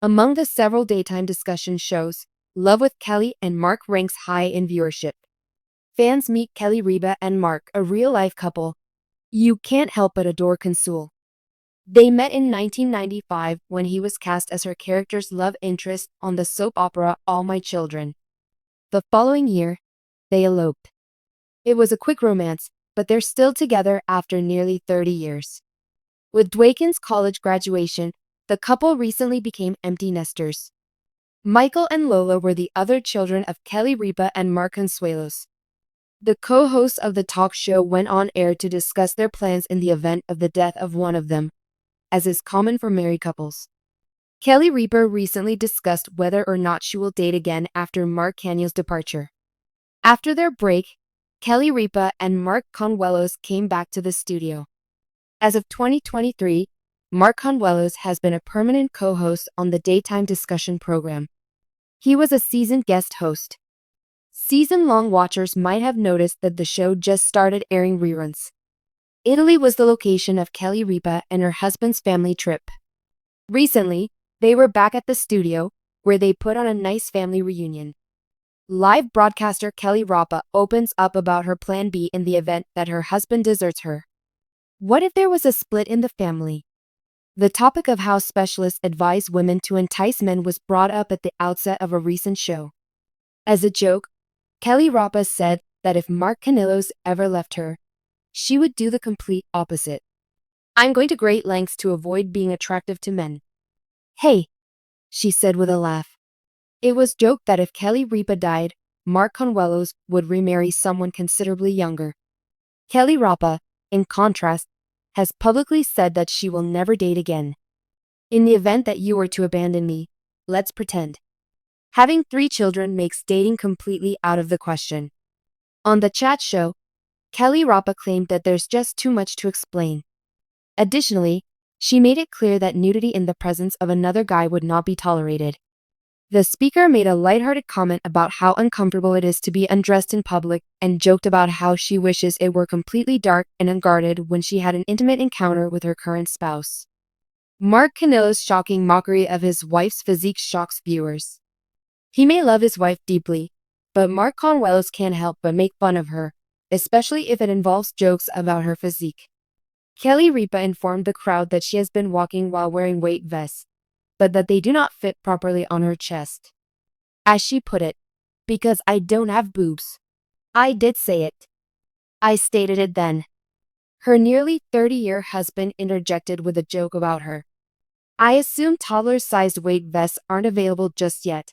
Among the several daytime discussion shows, Love with Kelly and Mark ranks high in viewership. Fans meet Kelly Ripa and Mark, a real-life couple. You can't help but adore Consuelo. They met in 1995 when he was cast as her character's love interest on the soap opera All My Children. The following year, they eloped. It was a quick romance, but they're still together after nearly 30 years. With Dwaken's college graduation, the couple recently became empty nesters. Michael and Lola were the other children of Kelly Ripa and Mark Consuelos. The co-hosts of the talk show went on air to discuss their plans in the event of the death of one of them, as is common for married couples. Kelly Ripa recently discussed whether or not she will date again after Mark Consuelos' departure. After their break, Kelly Ripa and Mark Consuelos came back to the studio. As of 2023, Mark Consuelos has been a permanent co-host on the daytime discussion program. He was a seasoned guest host. Season-long watchers might have noticed that the show just started airing reruns. Italy was the location of Kelly Ripa and her husband's family trip. Recently, they were back at the studio, where they put on a nice family reunion. Live broadcaster Kelly Ripa opens up about her plan B in the event that her husband deserts her. What if there was a split in the family? The topic of how specialists advise women to entice men was brought up at the outset of a recent show. As a joke, Kelly Ripa said that if Mark Consuelos ever left her, she would do the complete opposite. I'm going to great lengths to avoid being attractive to men. Hey, she said with a laugh. It was joked that if Kelly Ripa died, Mark Consuelos would remarry someone considerably younger. Kelly Ripa, in contrast, has publicly said that she will never date again. In the event that you were to abandon me, let's pretend. Having 3 children makes dating completely out of the question. On the chat show, Kelly Ripa claimed that there's just too much to explain. Additionally, she made it clear that nudity in the presence of another guy would not be tolerated. The speaker made a lighthearted comment about how uncomfortable it is to be undressed in public and joked about how she wishes it were completely dark and unguarded when she had an intimate encounter with her current spouse. Mark Consuelos' shocking mockery of his wife's physique shocks viewers. He may love his wife deeply, but Mark Consuelos can't help but make fun of her, especially if it involves jokes about her physique. Kelly Ripa informed the crowd that she has been walking while wearing weight vests, but that they do not fit properly on her chest. As she put it, because I don't have boobs. I did say it. I stated it then. Her nearly 30-year husband interjected with a joke about her. I assume toddler-sized weight vests aren't available just yet.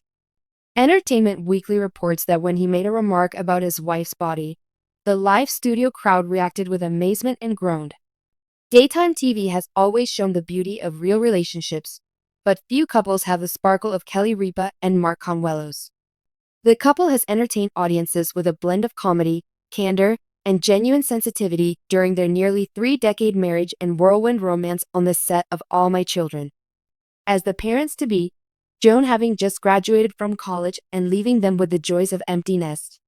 Entertainment Weekly reports that when he made a remark about his wife's body, the live studio crowd reacted with amazement and groaned. Daytime TV has always shown the beauty of real relationships, but few couples have the sparkle of Kelly Ripa and Mark Consuelos. The couple has entertained audiences with a blend of comedy, candor, and genuine sensitivity during their nearly 3-decade marriage and whirlwind romance on the set of All My Children. As the parents-to-be, Joan having just graduated from college and leaving them with the joys of empty nest.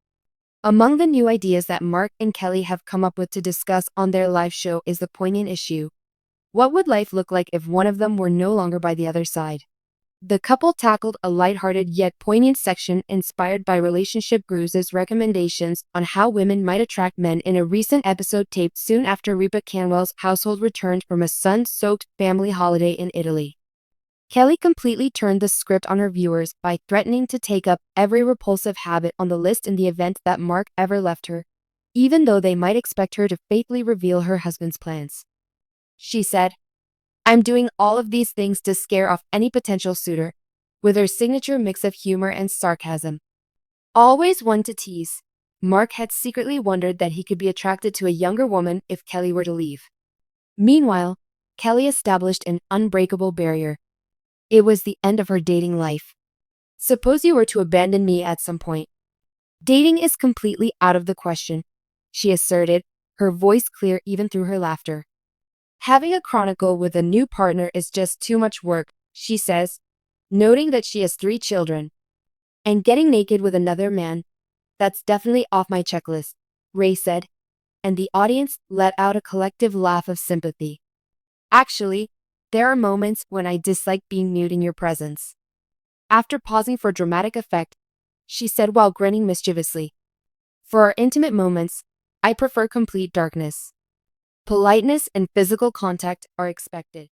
Among the new ideas that Mark and Kelly have come up with to discuss on their live show is the poignant issue: what would life look like if one of them were no longer by the other side? The couple tackled a lighthearted yet poignant section inspired by relationship gurus' recommendations on how women might attract men in a recent episode taped soon after Ripa Consuelos' household returned from a sun-soaked family holiday in Italy. Kelly completely turned the script on her viewers by threatening to take up every repulsive habit on the list in the event that Mark ever left her, even though they might expect her to faithfully reveal her husband's plans. She said, "I'm doing all of these things to scare off any potential suitor," with her signature mix of humor and sarcasm. Always one to tease, Mark had secretly wondered that he could be attracted to a younger woman if Kelly were to leave. Meanwhile, Kelly established an unbreakable barrier. It was the end of her dating life. Suppose you were to abandon me at some point. Dating is completely out of the question, she asserted, her voice clear even through her laughter. Having a chronicle with a new partner is just too much work, she says, noting that she has 3 children. And getting naked with another man, that's definitely off my checklist, Ray said, and the audience let out a collective laugh of sympathy. Actually, There are moments when I dislike being nude in your presence. After pausing for dramatic effect, she said while grinning mischievously, for our intimate moments, I prefer complete darkness. Politeness and physical contact are expected.